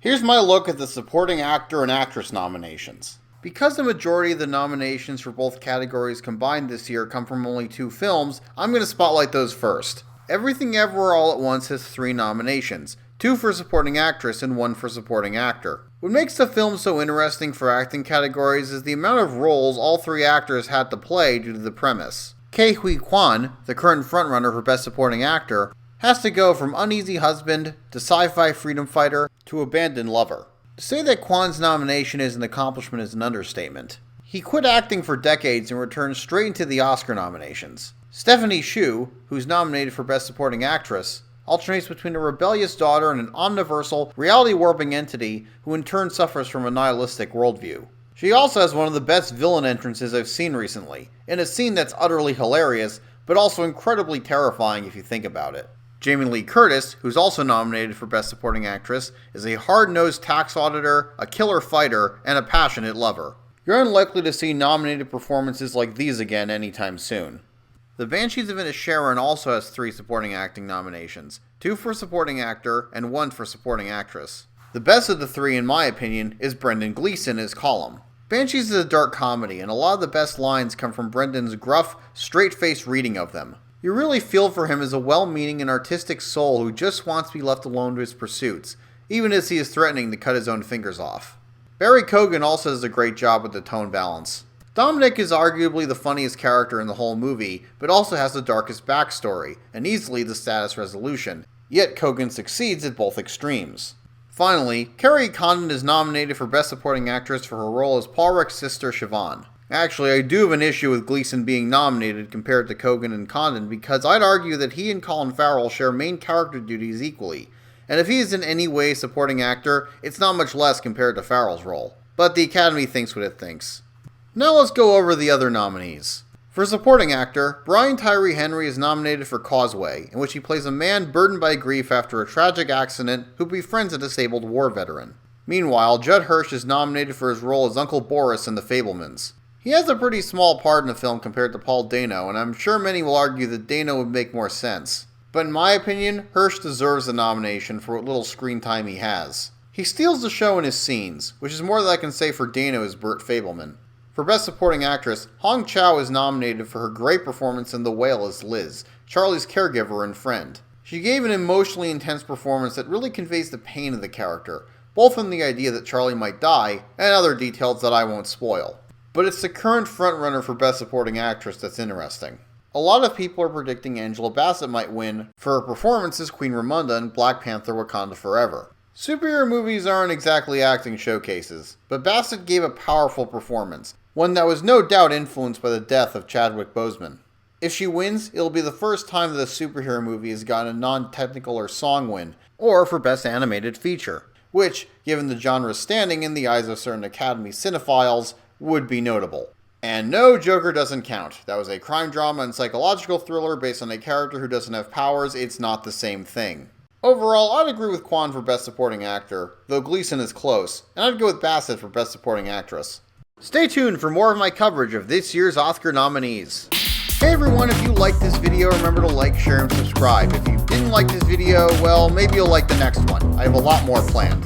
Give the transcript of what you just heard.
Here's my look at the supporting actor and actress nominations. Because the majority of the nominations for both categories combined this year come from only 2 films, I'm going to spotlight those first. Everything Everywhere All at Once has 3 nominations, 2 for supporting actress and 1 for supporting actor. What makes the film so interesting for acting categories is the amount of roles all 3 actors had to play due to the premise. Ke Huy Quan, the current frontrunner for Best Supporting Actor, has to go from uneasy husband to sci-fi freedom fighter to abandoned lover. To say that Kwan's nomination is an accomplishment is an understatement. He quit acting for decades and returned straight into the Oscar nominations. Stephanie Hsu, who's nominated for Best Supporting Actress, alternates between a rebellious daughter and an omniversal, reality-warping entity who in turn suffers from a nihilistic worldview. She also has one of the best villain entrances I've seen recently, in a scene that's utterly hilarious, but also incredibly terrifying if you think about it. Jamie Lee Curtis, who's also nominated for Best Supporting Actress, is a hard-nosed tax auditor, a killer fighter, and a passionate lover. You're unlikely to see nominated performances like these again anytime soon. The Banshees of Inisherin also has 3 supporting acting nominations, 2 for supporting actor and 1 for supporting actress. The best of the 3, in my opinion, is Brendan Gleeson as Colum. Banshees is a dark comedy, and a lot of the best lines come from Brendan's gruff, straight-faced reading of them. You really feel for him as a well-meaning and artistic soul who just wants to be left alone to his pursuits, even as he is threatening to cut his own fingers off. Barry Keoghan also does a great job with the tone balance. Dominic is arguably the funniest character in the whole movie, but also has the darkest backstory, and easily the saddest resolution, yet Keoghan succeeds at both extremes. Finally, Kerry Condon is nominated for Best Supporting Actress for her role as Paul Rudd's sister Siobhan. Actually, I do have an issue with Gleeson being nominated compared to Keoghan and Condon because I'd argue that he and Colin Farrell share main character duties equally, and if he is in any way a supporting actor, it's not much less compared to Farrell's role. But the Academy thinks what it thinks. Now let's go over the other nominees. For supporting actor, Brian Tyree Henry is nominated for Causeway, in which he plays a man burdened by grief after a tragic accident who befriends a disabled war veteran. Meanwhile, Judd Hirsch is nominated for his role as Uncle Boris in The Fabelmans. He has a pretty small part in the film compared to Paul Dano, and I'm sure many will argue that Dano would make more sense. But in my opinion, Hirsch deserves the nomination for what little screen time he has. He steals the show in his scenes, which is more than I can say for Dano as Bert Fabelman. For Best Supporting Actress, Hong Chow is nominated for her great performance in The Whale as Liz, Charlie's caregiver and friend. She gave an emotionally intense performance that really conveys the pain of the character, both in the idea that Charlie might die, and other details that I won't spoil. But it's the current frontrunner for Best Supporting Actress that's interesting. A lot of people are predicting Angela Bassett might win for her performance as Queen Ramonda in Black Panther: Wakanda Forever. Superhero movies aren't exactly acting showcases, but Bassett gave a powerful performance, one that was no doubt influenced by the death of Chadwick Boseman. If she wins, it'll be the first time that a superhero movie has gotten a non-technical or song win, or for Best Animated Feature, which, given the genre's standing in the eyes of certain Academy cinephiles, would be notable. And no, Joker doesn't count. That was a crime drama and psychological thriller based on a character who doesn't have powers. It's not the same thing. Overall, I'd agree with Kwan for Best Supporting Actor, though Gleeson is close, and I'd go with Bassett for Best Supporting Actress. Stay tuned for more of my coverage of this year's Oscar nominees. Hey everyone, if you liked this video, remember to like, share, and subscribe. If you didn't like this video, well, maybe you'll like the next one. I have a lot more planned.